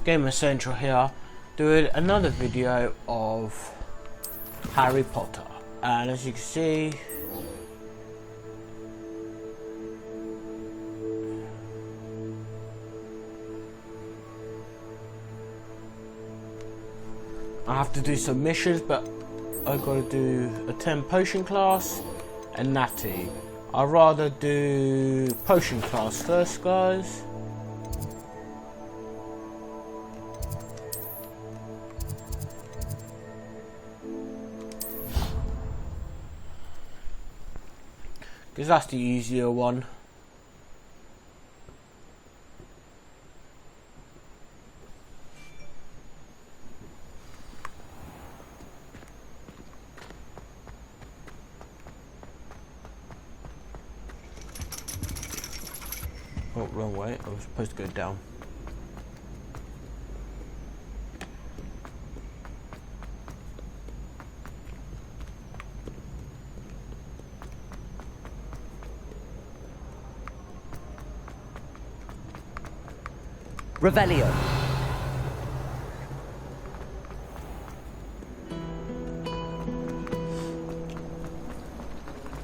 Gamer Central here, doing another video of Harry Potter, and as you can see, I have to do some missions, but I've got to do a 10 potion class and natty. I'd rather do potion class first, guys. Because that's the easier one. Oh, wrong way. I was supposed to go down. Revelio.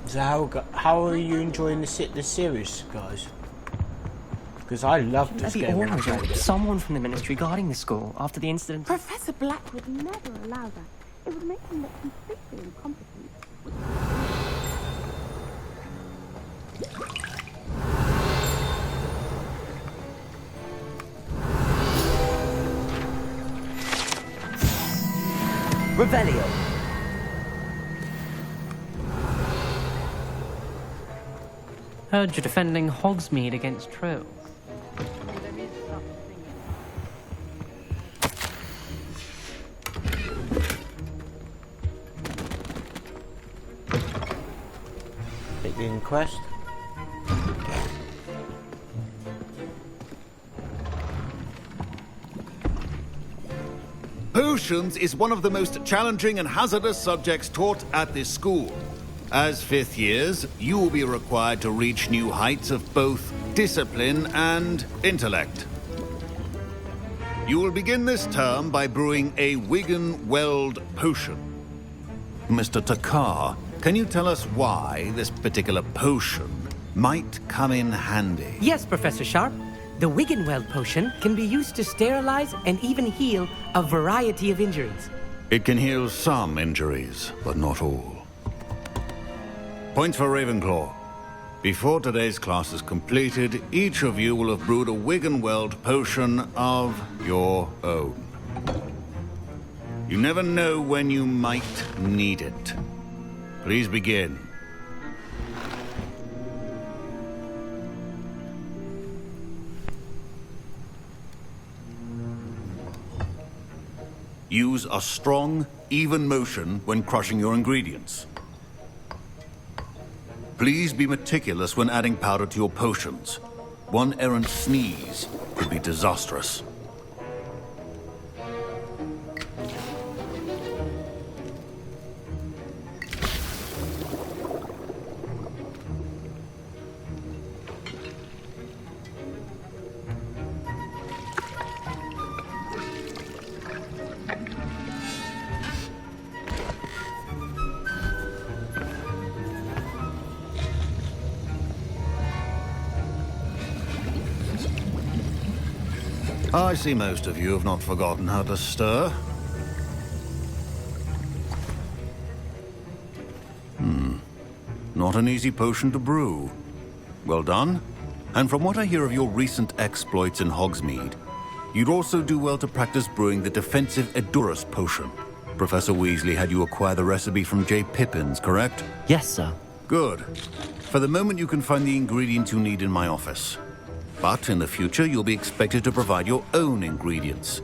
So how are you enjoying this series, guys? Because I love this game. Someone from the ministry guarding the school after the incident. Professor Black would never allow that. It would make him look completely incompetent. Revelio. Heard you're defending Hogsmeade against trolls. Take the inquest. Potions is one of the most challenging and hazardous subjects taught at this school. As fifth years, you will be required to reach new heights of both discipline and intellect. You will begin this term by brewing a Wiggenweld potion. Mr. Takar, can you tell us why this particular potion might come in handy? Yes, Professor Sharp. The Wiggenweld potion can be used to sterilize and even heal a variety of injuries. It can heal some injuries, but not all. Points for Ravenclaw. Before today's class is completed, each of you will have brewed a Wiggenweld potion of your own. You never know when you might need it. Please begin. Use a strong, even motion when crushing your ingredients. Please be meticulous when adding powder to your potions. One errant sneeze could be disastrous. I see most of you have not forgotten how to stir. Not an easy potion to brew. Well done. And from what I hear of your recent exploits in Hogsmeade, you'd also do well to practice brewing the defensive Edurus potion. Professor Weasley had you acquire the recipe from J. Pippins, correct? Yes, sir. Good. For the moment, you can find the ingredients you need in my office. But in the future, you'll be expected to provide your own ingredients.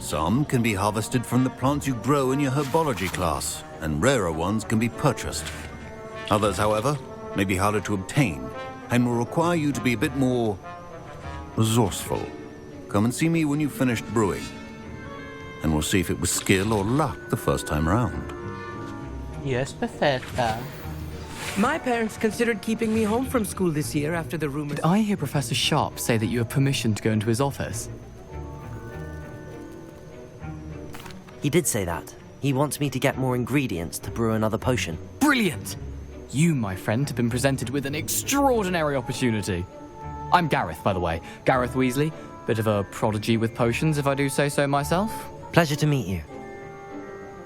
Some can be harvested from the plants you grow in your herbology class, and rarer ones can be purchased. Others, however, may be harder to obtain, and will require you to be a bit more resourceful. Come and see me when you've finished brewing, and we'll see if it was skill or luck the first time round. Yes, Professor. My parents considered keeping me home from school this year after the rumors. Did I hear Professor Sharp say that you have permission to go into his office? He did say that. He wants me to get more ingredients to brew another potion. Brilliant! You, my friend, have been presented with an extraordinary opportunity. I'm Gareth, by the way. Gareth Weasley. Bit of a prodigy with potions, if I do say so myself. Pleasure to meet you.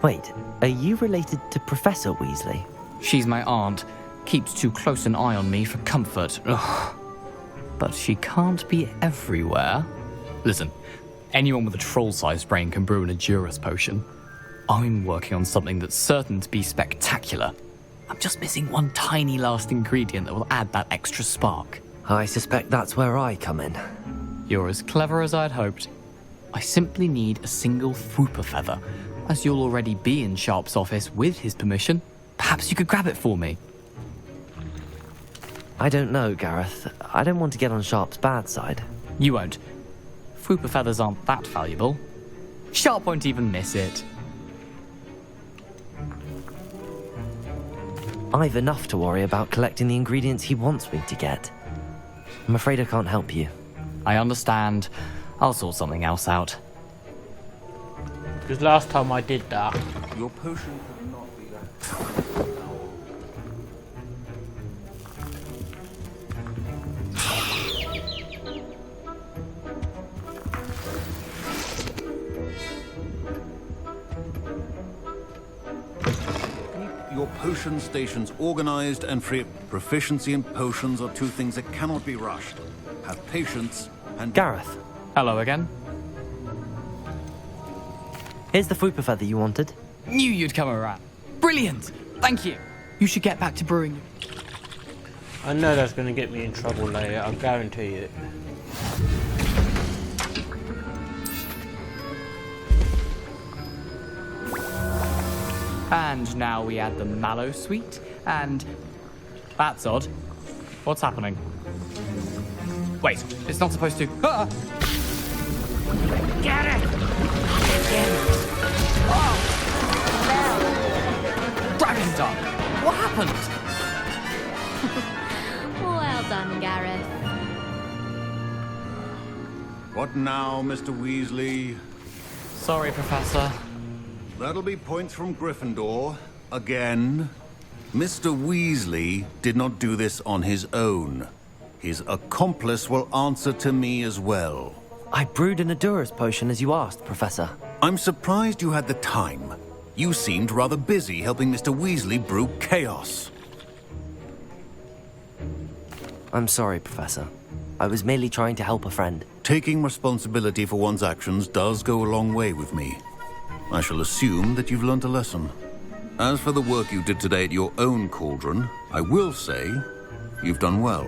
Wait, are you related to Professor Weasley? She's my aunt. Keeps too close an eye on me for comfort. Ugh. But she can't be everywhere. Listen, anyone with a troll-sized brain can brew an Edurus potion. I'm working on something that's certain to be spectacular. I'm just missing one tiny last ingredient that will add that extra spark. I suspect that's where I come in. You're as clever as I'd hoped. I simply need a single Fwooper feather. As you'll already be in Sharp's office with his permission, perhaps you could grab it for me. I don't know, Gareth. I don't want to get on Sharp's bad side. You won't. Fwooper feathers aren't that valuable. Sharp won't even miss it. I've enough to worry about collecting the ingredients he wants me to get. I'm afraid I can't help you. I understand. I'll sort something else out. Because last time I did that. Your potion could not be that. Your potion stations organized and free. Proficiency in potions are two things that cannot be rushed. Have patience and... Gareth, Hello again. here's the Fwooper feather you wanted. Knew you'd come around. Brilliant! Thank you. You should get back to brewing. I know that's going to get me in trouble later, I guarantee it. And now we add the mallow sweet, and... That's odd. What's happening? Wait, it's not supposed to... Ah! Get it! Dragon Duck! What happened? Well done, Gareth. What now, Mr. Weasley? Sorry, Professor. That'll be points from Gryffindor. Again. Mr. Weasley did not do this on his own. His accomplice will answer to me as well. I brewed an Edurus potion as you asked, Professor. I'm surprised you had the time. You seemed rather busy helping Mr. Weasley brew chaos. I'm sorry, Professor. I was merely trying to help a friend. Taking responsibility for one's actions does go a long way with me. I shall assume that you've learnt a lesson. As for the work you did today at your own cauldron, I will say you've done well.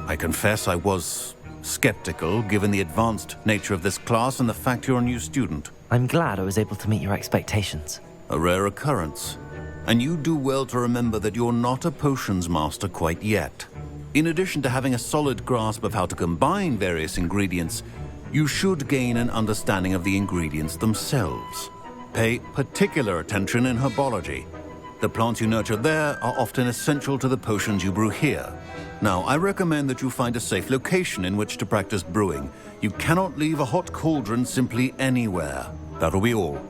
I confess I was skeptical given the advanced nature of this class and the fact you're a new student. I'm glad I was able to meet your expectations. A rare occurrence. And you do well to remember that you're not a potions master quite yet. In addition to having a solid grasp of how to combine various ingredients, you should gain an understanding of the ingredients themselves. Pay particular attention in herbology. The plants you nurture there are often essential to the potions you brew here. Now, I recommend that you find a safe location in which to practice brewing. You cannot leave a hot cauldron simply anywhere. That'll be all.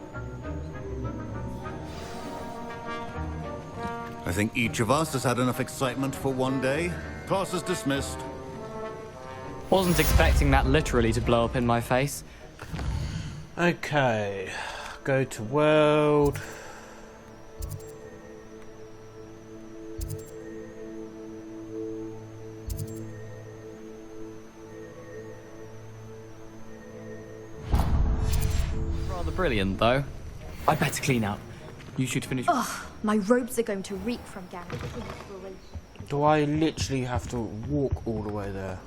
I think each of us has had enough excitement for one day. Class is dismissed. Wasn't expecting that literally to blow up in my face. Okay, go to world. Rather brilliant, though. I'd better clean up. You should finish... Ugh, my robes are going to reek from Gareth. Do I literally have to walk all the way there?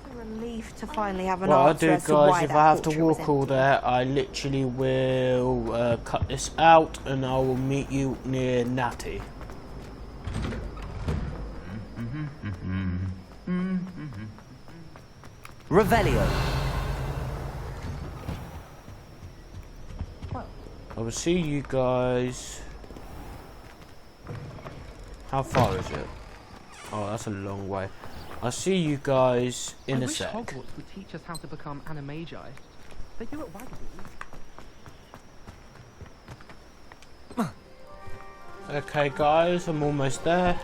It's a relief to finally have an What I'll answer do, as to why guys, if that I have to portrait was walk all empty. there, I literally will cut this out and I will meet you near Natty. Revelio. I will see you guys. How far is it? Oh, that's a long way. I'll see you guys in a wish sec. Hogwarts would teach us how to become animagi. They do it wagging. Okay guys, I'm almost there.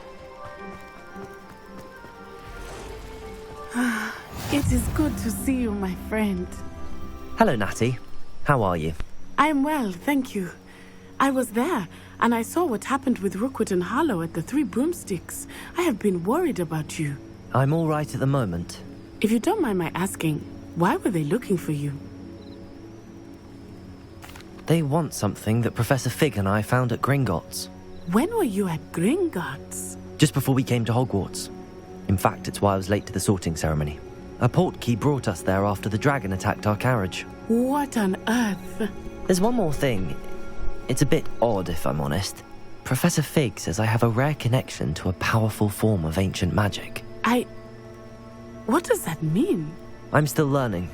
It is good to see you, my friend. Hello, Natty. How are you? I'm well, thank you. I was there, and I saw what happened with Rookwood and Harlow at the Three Broomsticks. I have been worried about you. I'm all right at the moment. If you don't mind my asking, why were they looking for you? They want something that Professor Fig and I found at Gringotts. When were you at Gringotts? Just before we came to Hogwarts. In fact, it's why I was late to the sorting ceremony. A portkey brought us there after the dragon attacked our carriage. What on earth? There's one more thing. It's a bit odd, if I'm honest. Professor Fig says I have a rare connection to a powerful form of ancient magic. What does that mean? I'm still learning,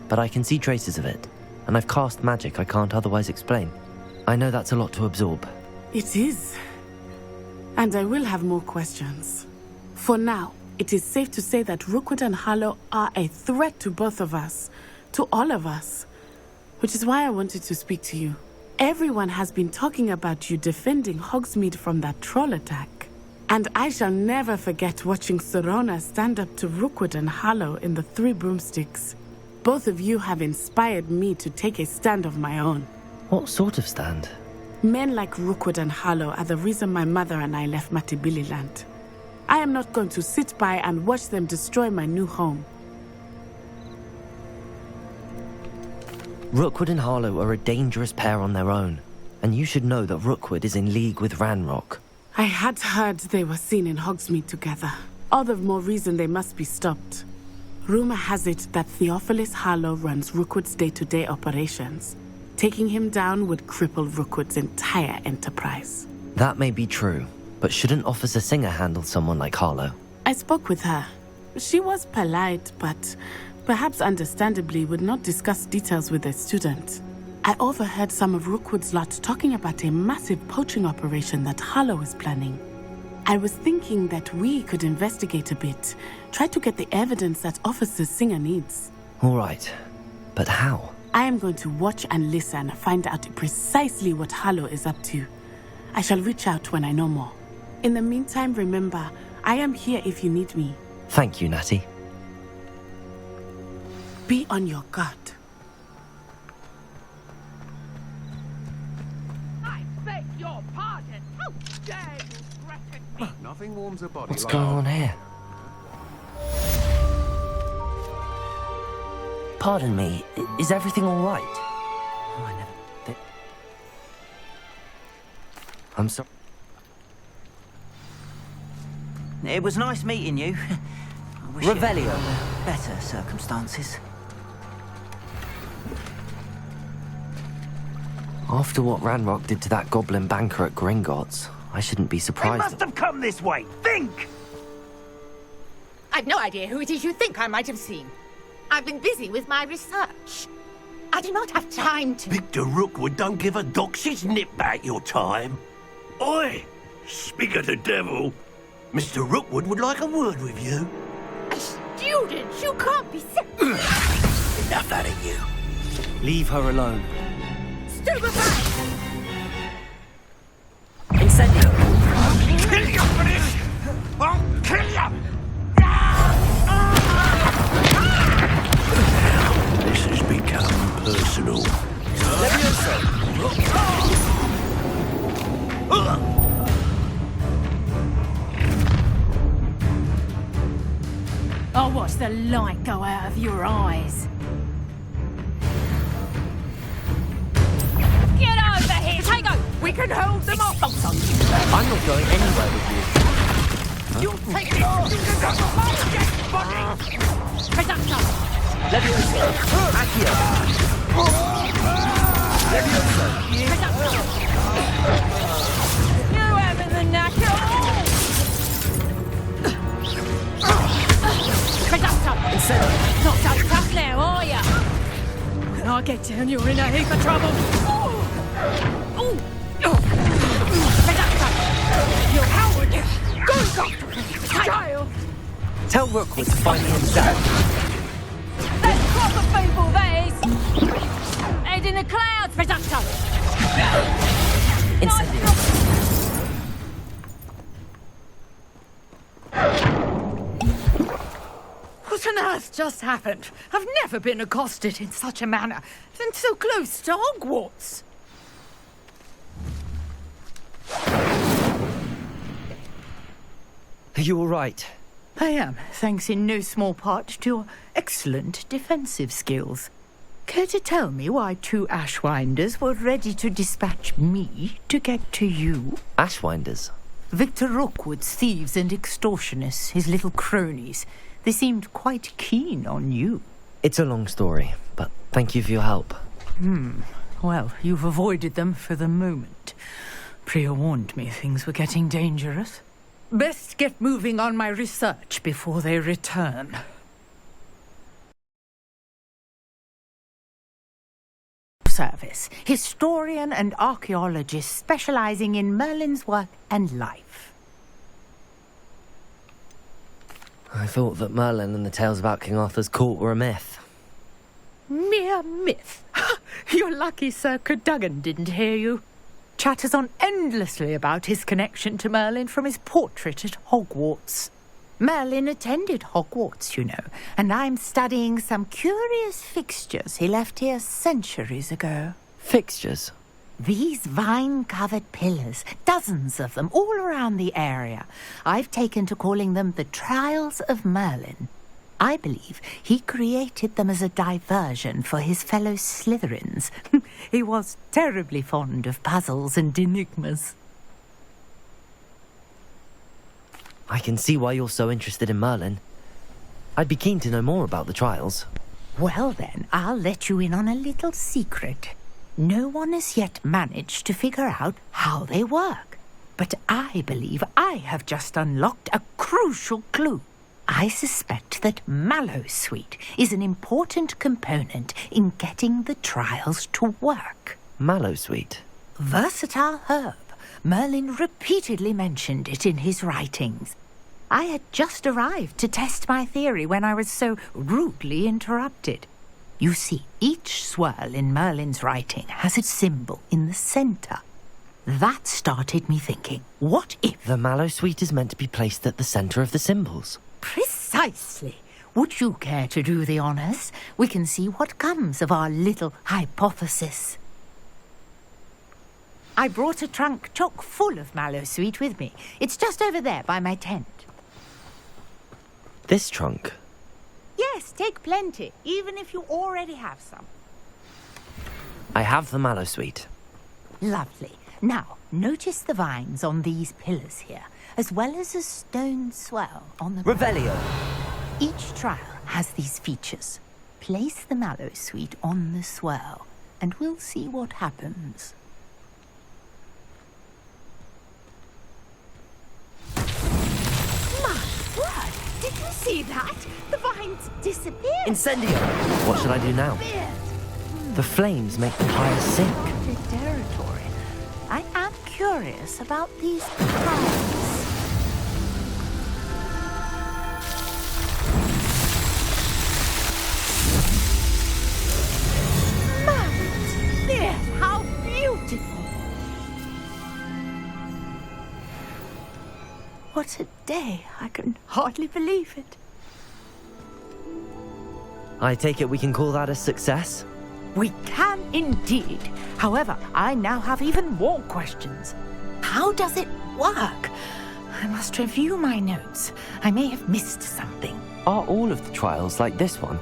but I can see traces of it, and I've cast magic I can't otherwise explain. I know that's a lot to absorb. It is. And I will have more questions. For now, it is safe to say that Rookwood and Harlow are a threat to both of us, to all of us, which is why I wanted to speak to you. Everyone has been talking about you defending Hogsmeade from that troll attack. And I shall never forget watching Serona stand up to Rookwood and Harlow in the Three Broomsticks. Both of you have inspired me to take a stand of my own. What sort of stand? Men like Rookwood and Harlow are the reason my mother and I left Matibililand. I am not going to sit by and watch them destroy my new home. Rookwood and Harlow are a dangerous pair on their own, and you should know that Rookwood is in league with Ranrock. I had heard they were seen in Hogsmeade together. All the more reason they must be stopped. Rumor has it that Theophilus Harlow runs Rookwood's day-to-day operations. Taking him down would cripple Rookwood's entire enterprise. That may be true, but shouldn't Officer Singer handle someone like Harlow? I spoke with her. She was polite, but perhaps understandably would not discuss details with a student. I overheard some of Rookwood's lot talking about a massive poaching operation that Harlow is planning. I was thinking that we could investigate a bit, try to get the evidence that Officer Singer needs. All right, but how? I am going to watch and listen, find out precisely what Harlow is up to. I shall reach out when I know more. In the meantime, remember, I am here if you need me. Thank you, Natty. Be on your guard. I beg your pardon. How dare you threaten me? Nothing warms a body. What's going on here? Pardon me, is everything all right? Oh, I never... I'm sorry. It was nice meeting you. I wish Revelio. it were under better circumstances. After what Ranrock did to that goblin banker at Gringotts, I shouldn't be They surprised. must have come this way. Think! I've no idea who it is you think I might have seen. I've been busy with my research. I do not have time to... Victor Rookwood don't give a doxy's nip back your time. Oi! Speak of the devil. Mr. Rookwood would like a word with you. A student? You can't be serious. Enough out of you. Leave her alone. Stupefy! Incendio! Kill you for this! I'll kill you! This has become personal. I'll watch the light go out of your eyes. Get over here, Tago! We can hold them off! I'm not going anywhere with you. You take this! My dead body! Reducto! Levioso! Accio! Levioso! You having the knack at all? Reducto! Incendio! Not so tough now, are ya? When I get down, you're in a heap of trouble. Ooh. Reducto! You coward! Go, go! Child! Tell Rookwood's finally in sight. Let's cross the fateful vase! Head in the clouds, Reducto! What on earth just happened? I've never been accosted in such a manner, and so close to Hogwarts. Are you all right? I am, thanks in no small part to your excellent defensive skills. Care to tell me why 2 Ashwinders were ready to dispatch me to get to you? Ashwinders? Victor Rookwood's thieves and extortionists, his little cronies. They seemed quite keen on you. It's a long story, but thank you for your help. Well, you've avoided them for the moment. Priya warned me things were getting dangerous. Best get moving on my research before they return. Service, historian and archaeologist specializing in Merlin's work and life. I thought that Merlin and the tales about King Arthur's court were a myth. Mere myth. You're lucky Sir Cadogan didn't hear you. Chatters on endlessly about his connection to Merlin from his portrait at Hogwarts. Merlin attended Hogwarts, you know, and I'm studying some curious fixtures he left here centuries ago. Fixtures? These vine-covered pillars, dozens of them, all around the area. I've taken to calling them the Trials of Merlin. I believe he created them as a diversion for his fellow Slytherins. He was terribly fond of puzzles and enigmas. I can see why you're so interested in Merlin. I'd be keen to know more about the trials. Well then, I'll let you in on a little secret. No one has yet managed to figure out how they work. But I believe I have just unlocked a crucial clue. I suspect that Mallowsweet is an important component in getting the trials to work. Mallowsweet? Versatile herb. Merlin repeatedly mentioned it in his writings. I had just arrived to test my theory when I was so rudely interrupted. You see, each swirl in Merlin's writing has a symbol in the centre. That started me thinking, what if... The Mallowsweet is meant to be placed at the centre of the symbols. Precisely. Would you care to do the honours? We can see what comes of our little hypothesis. I brought a trunk chock full of Mallowsweet with me. It's just over there by my tent. This trunk? Yes, take plenty, even if you already have some. I have the Mallowsweet. Lovely. Now, notice the vines on these pillars here, as well as a stone swell on the... Revelio! Each trial has these features. Place the Mallowsweet on the swell, and we'll see what happens. My word! Did you see that? The vines disappeared! Incendio! What should I do now? The flames make the fire sink. Territory. I am curious about these vines. How beautiful! What a day! I can hardly believe it. I take it we can call that a success? We can indeed. However, I now have even more questions. How does it work? I must review my notes. I may have missed something. Are all of the trials like this one?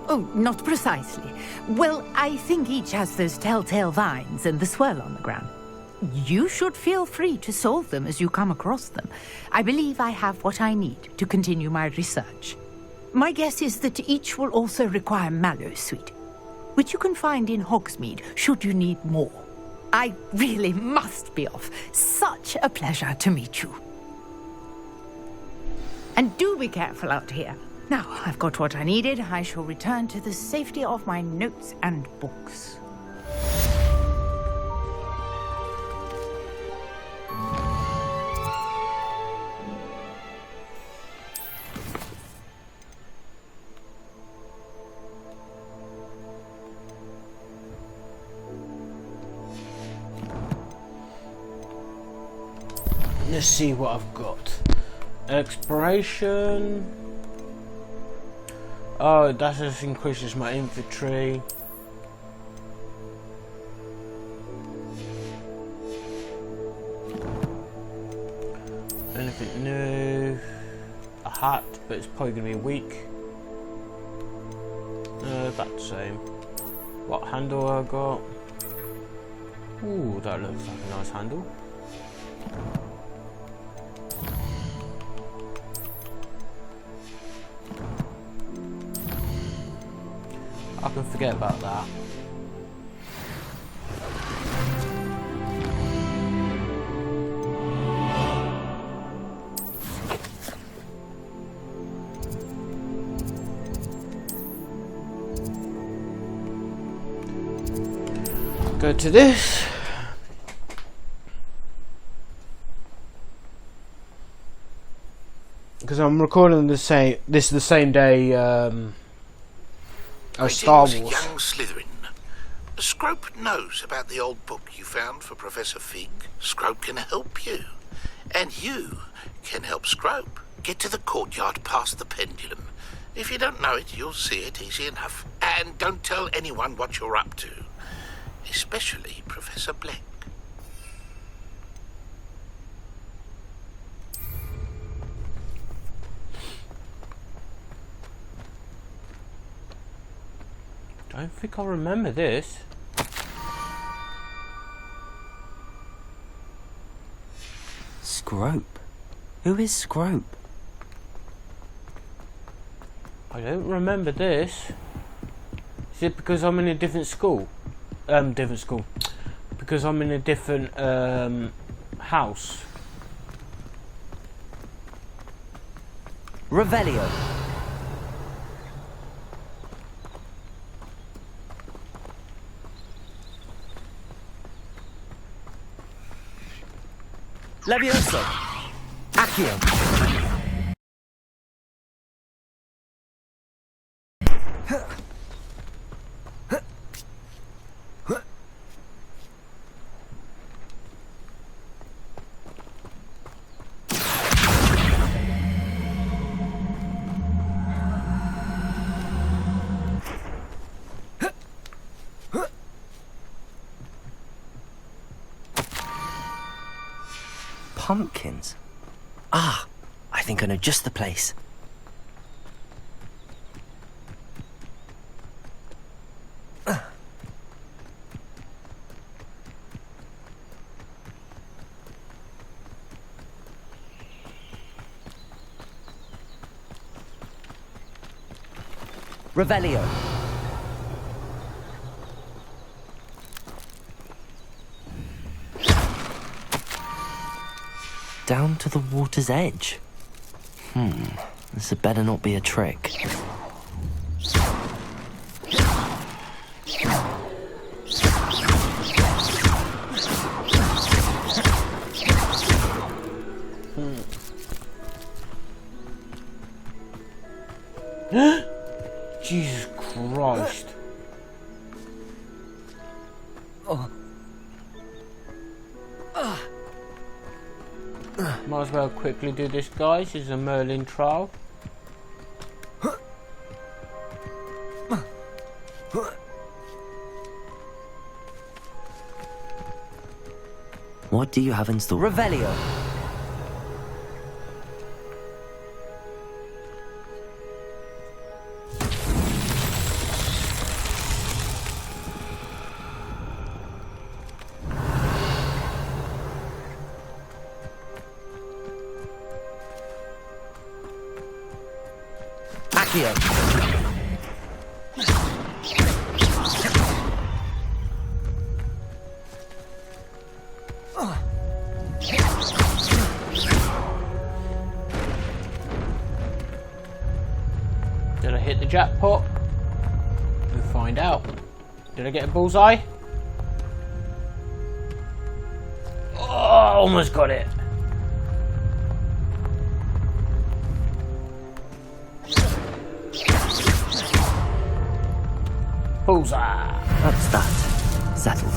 Oh, not precisely. Well, I think each has those telltale vines and the swirl on the ground. You should feel free to solve them as you come across them. I believe I have what I need to continue my research. My guess is that each will also require Mallowsweet, which you can find in Hogsmeade should you need more. I really must be off. Such a pleasure to meet you. And do be careful out here. Now, I've got what I needed. I shall return to the safety of my notes and books. Let's see what I've got. Exploration. Oh, that just increases my infantry. Anything new? A hat, but it's probably going to be a week. No, that's the same. What handle I got? Ooh, that looks like a nice handle. I can forget about that. Go to this. Because I'm recording this is the same day as Star Wars. Young Slytherin. Scrope knows about the old book you found for Professor Fig. Scrope can help you. And you can help Scrope. Get to the courtyard past the pendulum. If you don't know it, you'll see it easy enough. And don't tell anyone what you're up to. Especially Professor Black. I don't think I remember this. Scrope? Who is Scrope? I don't remember this. Is it because I'm in a different school? Because I'm in a different house. Revelio. Levioso. Accio. Pumpkins? Ah, I think I know just the place. Revelio. Down to the water's edge. This had better not be a trick. Jesus Christ. Oh. Might as well quickly do this, guys. This is a Merlin trial. What do you have in store? Revelio. Accio. Did I hit the jackpot? We'll find out. Did I get a bullseye? Oh, almost got it. Bullseye. That's that. Settled.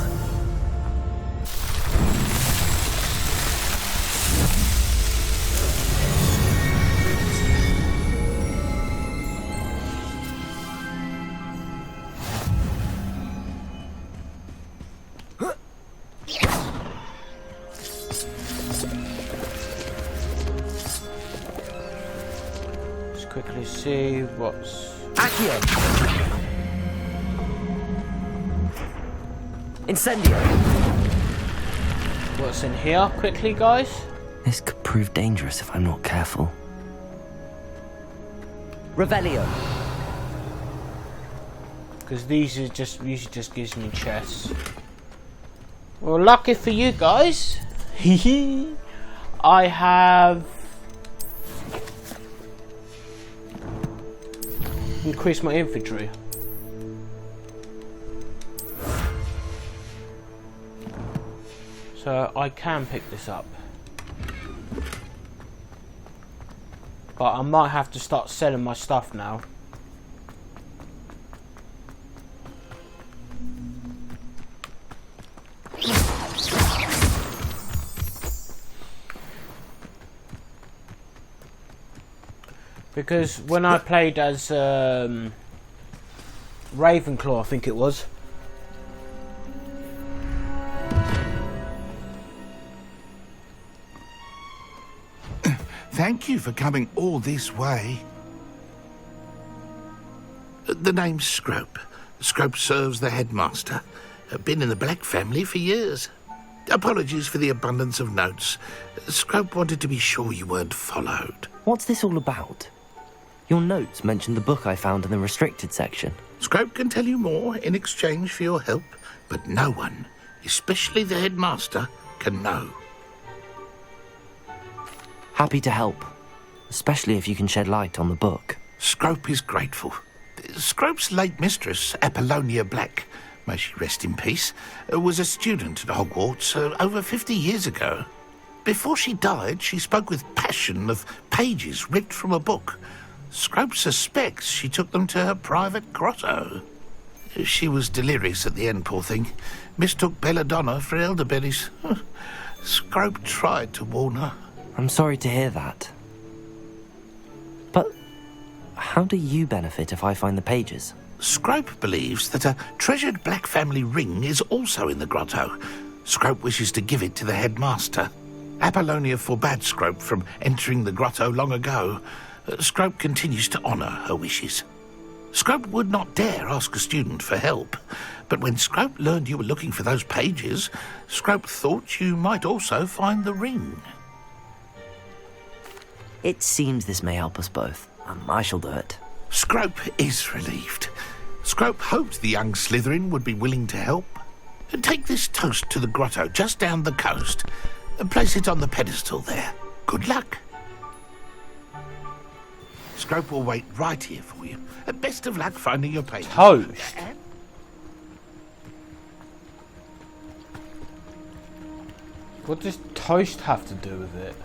quickly see what's... Accio! Incendio! What's in here, quickly, guys? This could prove dangerous if I'm not careful. Revelio! Because these are just usually just gives me chests. Well, lucky for you guys, I have increased my infantry. So I can pick this up. But I might have to start selling my stuff now. Because when I played as Ravenclaw, I think it was, Thank you for coming all this way. The name's Scrope. Scrope serves the headmaster. Been in the Black family for years. Apologies for the abundance of notes. Scrope wanted to be sure you weren't followed. What's this all about? Your notes mentioned the book I found in the restricted section. Scrope can tell you more in exchange for your help, but no one, especially the headmaster, can know. Happy to help, especially if you can shed light on the book. Scrope is grateful. Scrope's late mistress, Apollonia Black, may she rest in peace, was a student at Hogwarts over 50 years ago. Before she died, she spoke with passion of pages ripped from a book. Scrope suspects she took them to her private grotto. She was delirious at the end, poor thing. Mistook belladonna for elderberries. Scrope tried to warn her. I'm sorry to hear that. But how do you benefit if I find the pages? Scrope believes that a treasured Black family ring is also in the grotto. Scrope wishes to give it to the headmaster. Apollonia forbade Scrope from entering the grotto long ago. Scrope continues to honour her wishes. Scrope would not dare ask a student for help, but when Scrope learned you were looking for those pages, Scrope thought you might also find the ring. It seems this may help us both. I shall do it. Scrope is relieved. Scrope hoped the young Slytherin would be willing to help. Take this toast to the grotto just down the coast and place it on the pedestal there. Good luck. Scrope will wait right here for you. Best of luck finding your pages. Toast? What does toast have to do with it?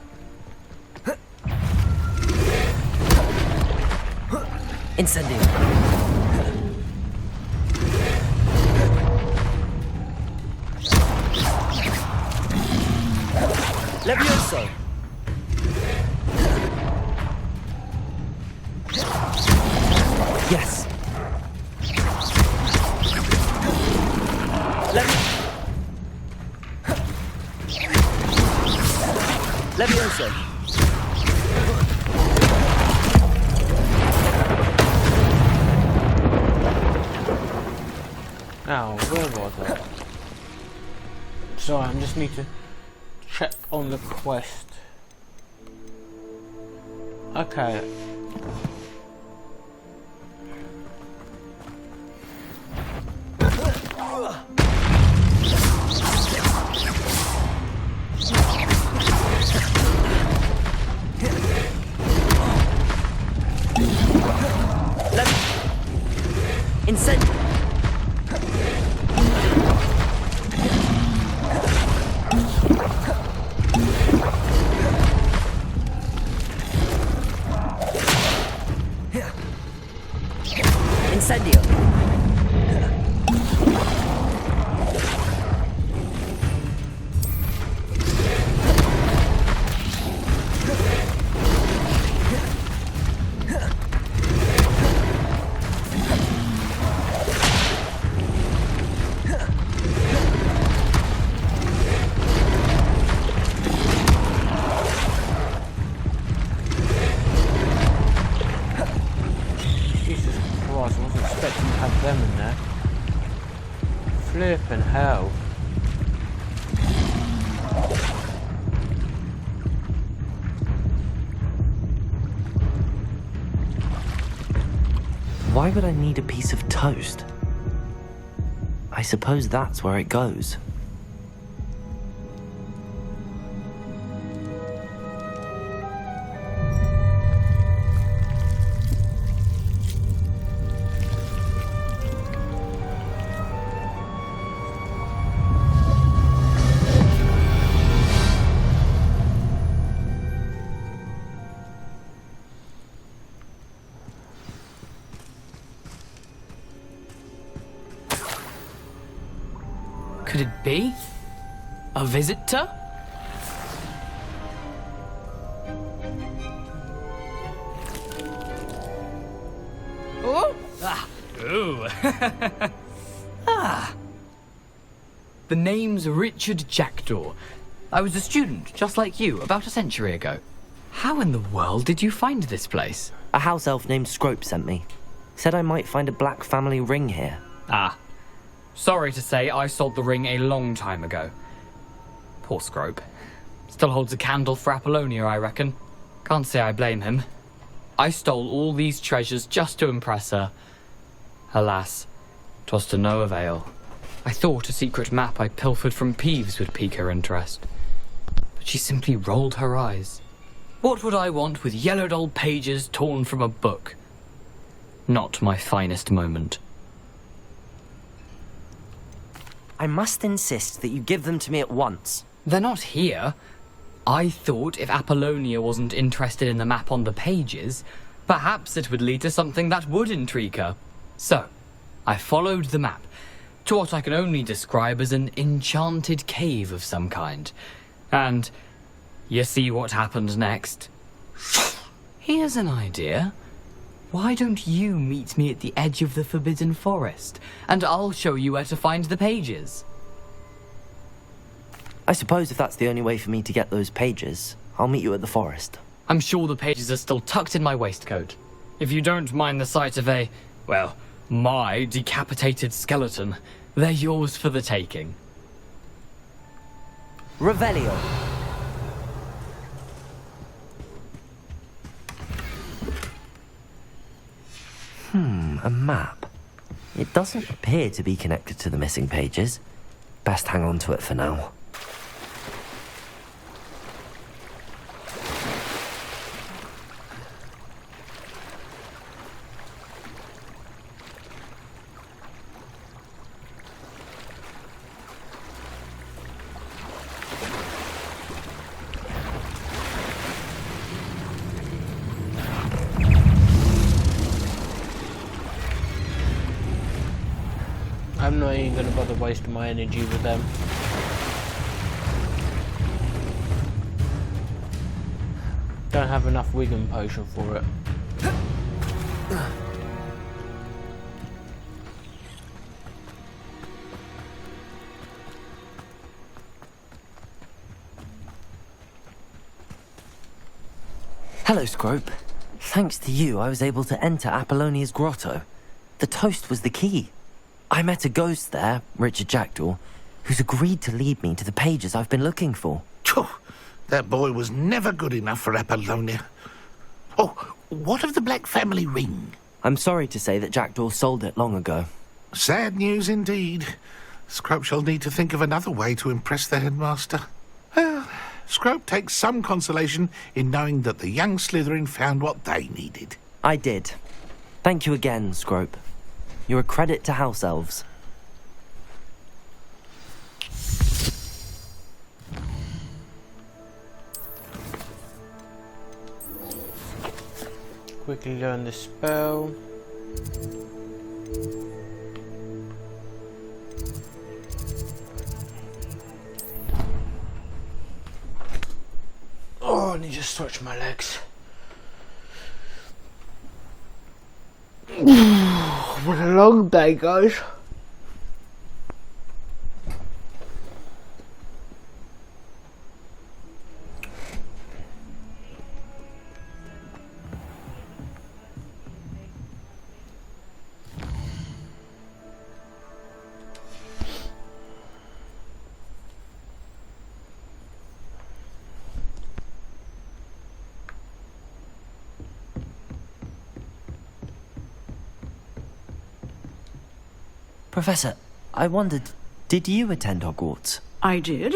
Incendio. Levioso. Yes. Levioso. Now, where was I? Sorry, I just need to check on the quest. Okay. Incendio. Incendio. Why would I need a piece of toast? I suppose that's where it goes. Could it be? A visitor? Oh! Ah! Ooh! Ah! The name's Richard Jackdaw. I was a student, just like you, about a century ago. How in the world did you find this place? A house elf named Scrope sent me. Said I might find a black family ring here. Ah. Sorry to say, I sold the ring a long time ago. Poor Scrope. Still holds a candle for Apollonia, I reckon. Can't say I blame him. I stole all these treasures just to impress her. Alas, 'twas to no avail. I thought a secret map I pilfered from Peeves would pique her interest. But she simply rolled her eyes. What would I want with yellowed old pages torn from a book? Not my finest moment. I must insist that you give them to me at once. They're not here. I thought if Apollonia wasn't interested in the map on the pages, perhaps it would lead to something that would intrigue her. So, I followed the map to what I can only describe as an enchanted cave of some kind. And you see what happened next? Here's an idea. Why don't you meet me at the edge of the Forbidden Forest, and I'll show you where to find the pages? I suppose if that's the only way for me to get those pages, I'll meet you at the forest. I'm sure the pages are still tucked in my waistcoat. If you don't mind the sight of a, well, my decapitated skeleton, they're yours for the taking. Revelio. A map. It doesn't appear to be connected to the missing pages. Best hang on to it for now. I'm not even going to bother wasting my energy with them. Don't have enough Wigan potion for it. Hello, Scrope. Thanks to you, I was able to enter Apollonia's grotto. The toast was the key. I met a ghost there, Richard Jackdaw, who's agreed to lead me to the pages I've been looking for. Phew, that boy was never good enough for Apollonia. Oh, what of the Black family ring? I'm sorry to say that Jackdaw sold it long ago. Sad news indeed. Scrope shall need to think of another way to impress the headmaster. Well, Scrope takes some consolation in knowing that the young Slytherin found what they needed. I did. Thank you again, Scrope. You're a credit to house elves. Quickly learn the spell. Oh, I need to stretch my legs. What a long day, guys. Professor, I wondered, did you attend Hogwarts? I did.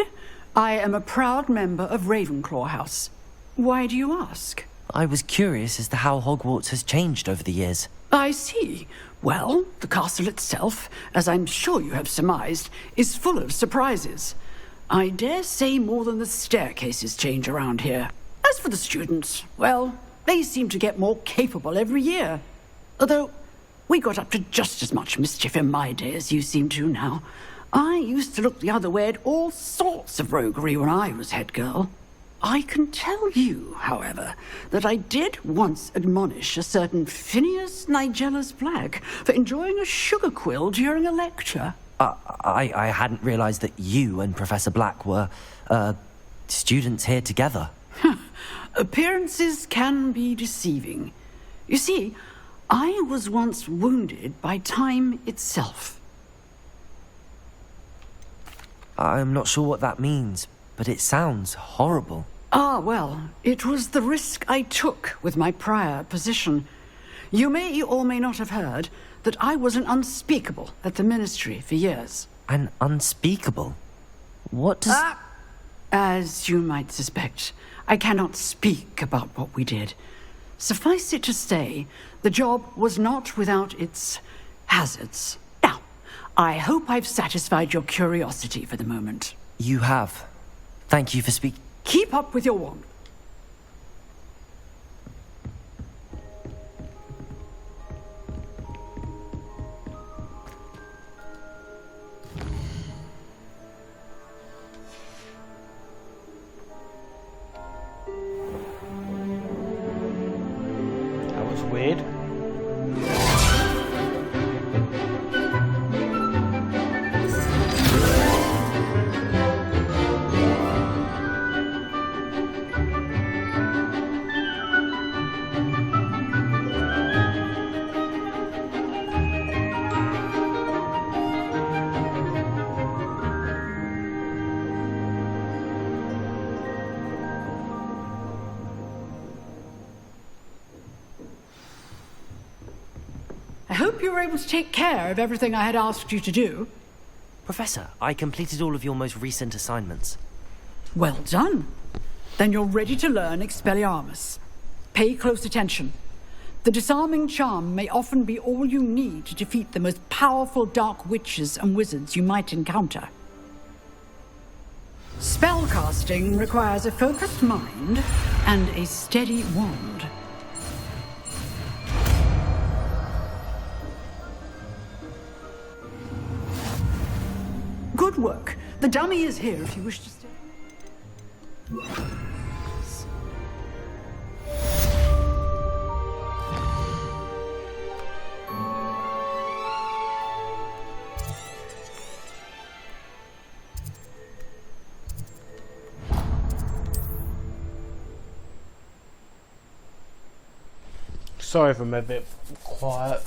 I am a proud member of Ravenclaw House. Why do you ask? I was curious as to how Hogwarts has changed over the years. I see. Well, the castle itself, as I'm sure you have surmised, is full of surprises. I dare say more than the staircases change around here. As for the students, well, they seem to get more capable every year. Although, we got up to just as much mischief in my day as you seem to now. I used to look the other way at all sorts of roguery when I was head girl. I can tell you, however, that I did once admonish a certain Phineas Nigellus Black for enjoying a sugar quill during a lecture. I hadn't realized that you and Professor Black were, students here together. Appearances can be deceiving. You see, I was once wounded by time itself. I'm not sure what that means, but it sounds horrible. Ah, well, it was the risk I took with my prior position. You may or may not have heard that I was an unspeakable at the Ministry for years. An unspeakable? What does... As you might suspect, I cannot speak about what we did. Suffice it to say, the job was not without its hazards. Now, I hope I've satisfied your curiosity for the moment. You have. Thank you for speaking. Keep up with your wand. That was weird. I hope you were able to take care of everything I had asked you to do. Professor, I completed all of your most recent assignments. Well done. Then you're ready to learn Expelliarmus. Pay close attention. The disarming charm may often be all you need to defeat the most powerful dark witches and wizards you might encounter. Spellcasting requires a focused mind and a steady wand. Good work. The dummy is here if you wish to stay. Sorry if I'm a bit quiet.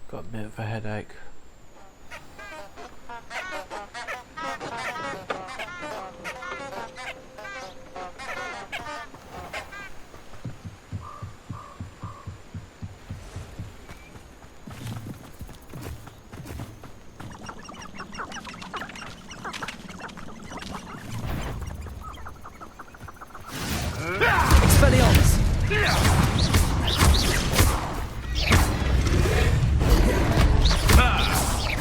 Got a bit of a headache. Expelliarmus!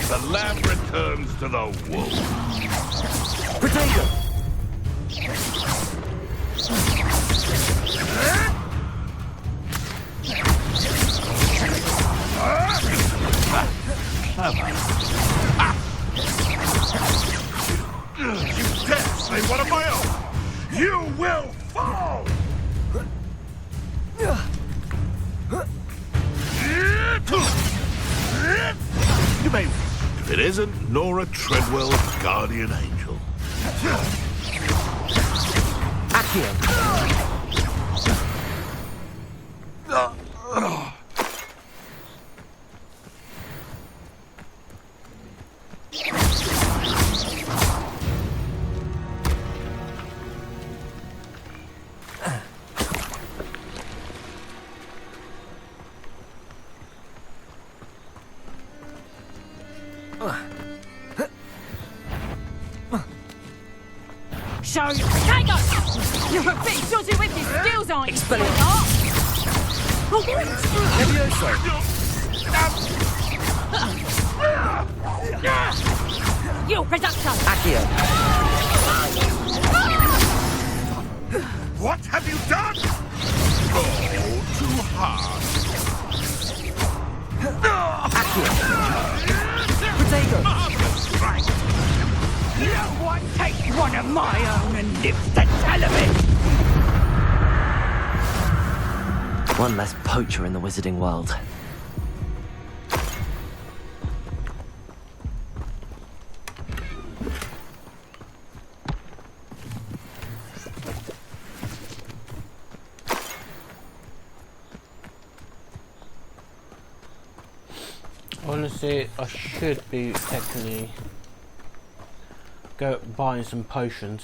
The lamb returns to the wolf. Potato! You dare slay one of my own! You will fall! You may, if it isn't Nora Treadwell's guardian angel. Accio! show you. Hang on! You're a bit dodgy with your skills, aren't you? Expelliarmus. Levioso. You reducto! Accio. What have you done? Oh, too hard. Accio. Protego. No one take one of my own and lives to tell of it! One less poacher in the wizarding world. Honestly, I should be technically go buying some potions.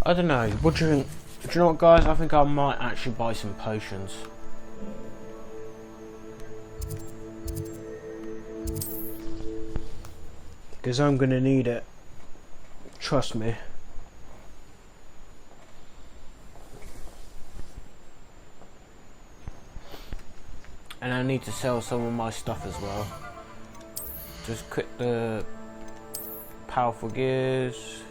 I don't know, what do you think? Do you know what, guys? I think I might actually buy some potions. Because I'm going to need it. Trust me. And I need to sell some of my stuff as well. Just click the powerful gears.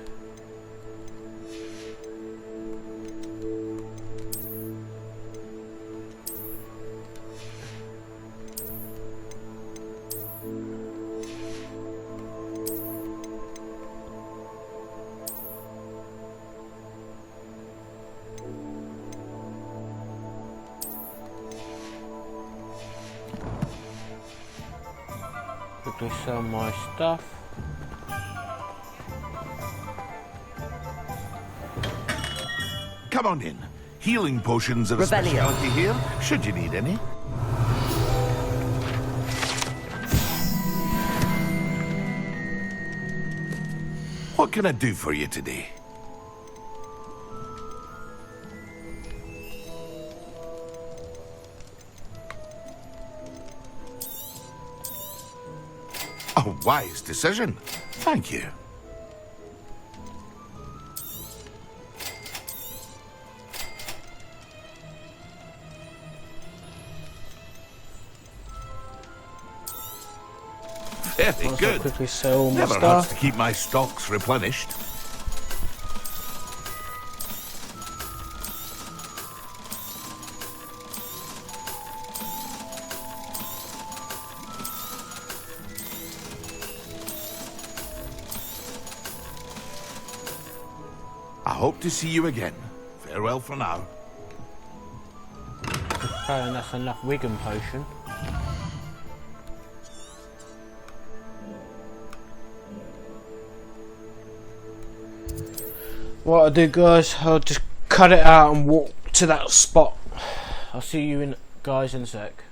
Quickly sell my stuff. Come on in. Healing potions are a Revelio. specialty here, should you need any. What can I do for you today? A wise decision. Thank you. Very good. Quickly sell my Never stuff. hurts to keep my stocks replenished. I hope to see you again. Farewell for now. Okay, and that's enough Wigan potion. What I'll do, guys, I'll just cut it out and walk to that spot. I'll see you guys in a sec.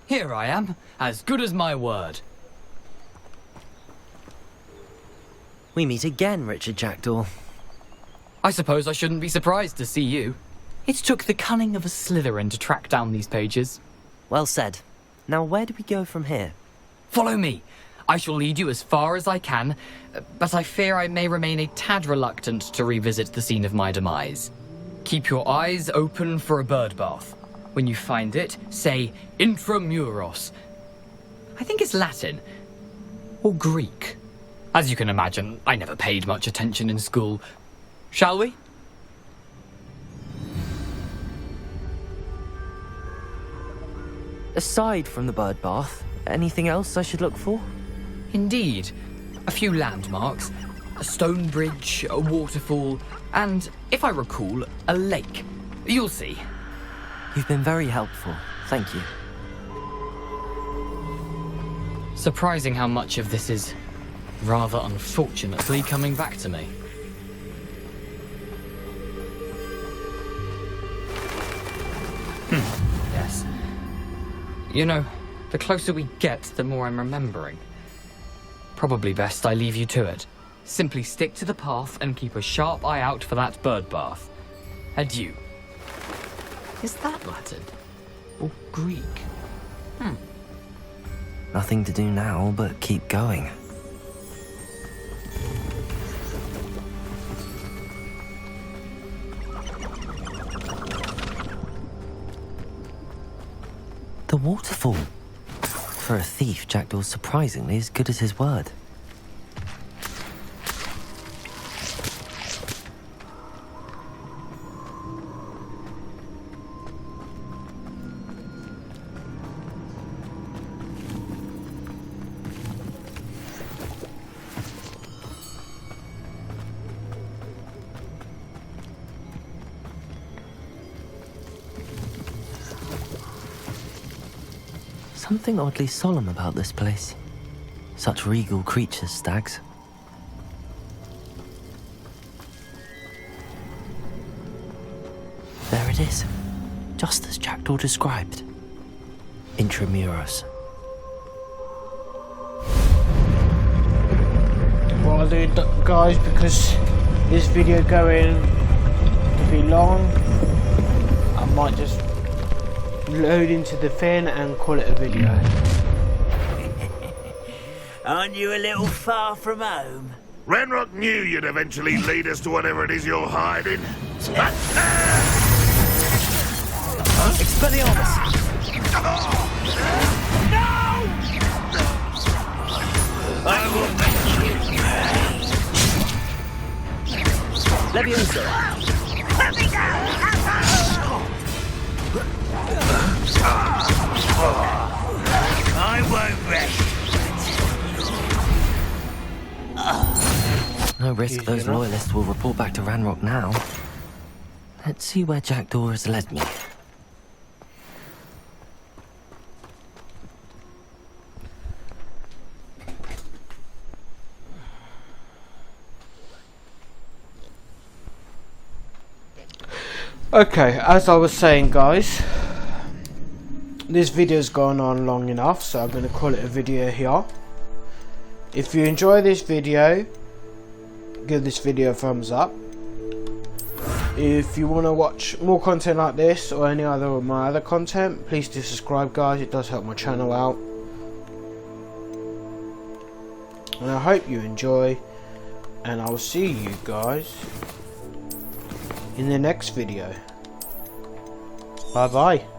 Here I am, as good as my word. We meet again, Richard Jackdaw. I suppose I shouldn't be surprised to see you. It took the cunning of a Slytherin to track down these pages. Well said. Now where do we go from here? Follow me. I shall lead you as far as I can, but I fear I may remain a tad reluctant to revisit the scene of my demise. Keep your eyes open for a bird bath. When you find it, say Intramuros, I think it's Latin. Or Greek. As you can imagine, I never paid much attention in school. Shall we? Aside from the bird bath, anything else I should look for? Indeed. A few landmarks. A stone bridge, a waterfall, and, if I recall, a lake. You'll see. You've been very helpful. Thank you. Surprising how much of this is, rather unfortunately, coming back to me. Yes. You know, the closer we get, the more I'm remembering. Probably best I leave you to it. Simply stick to the path and keep a sharp eye out for that bird bath. Adieu. Is that Latin? Or Greek? Nothing to do now but keep going. The waterfall. For a thief, Jackdaw's surprisingly as good as his word. Something oddly solemn about this place. Such regal creatures, stags. There it is, just as Jackdaw described. Intramuros. What I'll do, guys, because this video going to be long, I might just load into the fin and call it a video. Aren't you a little far from home? Ranrock knew you'd eventually lead us to whatever it is you're hiding. Expelliarmus! I will make you. Leviosa! Let me go! I won't rest. No risk those loyalists will report back to Ranrock now. Let's see where Jackdaw has led me. Okay, as I was saying, guys, this video's gone on long enough, so I'm going to call it a video here. If you enjoy this video, give this video a thumbs up. If you want to watch more content like this or any other of my other content, please do subscribe, guys. It does help my channel out. And I hope you enjoy, and I'll see you guys in the next video. Bye bye.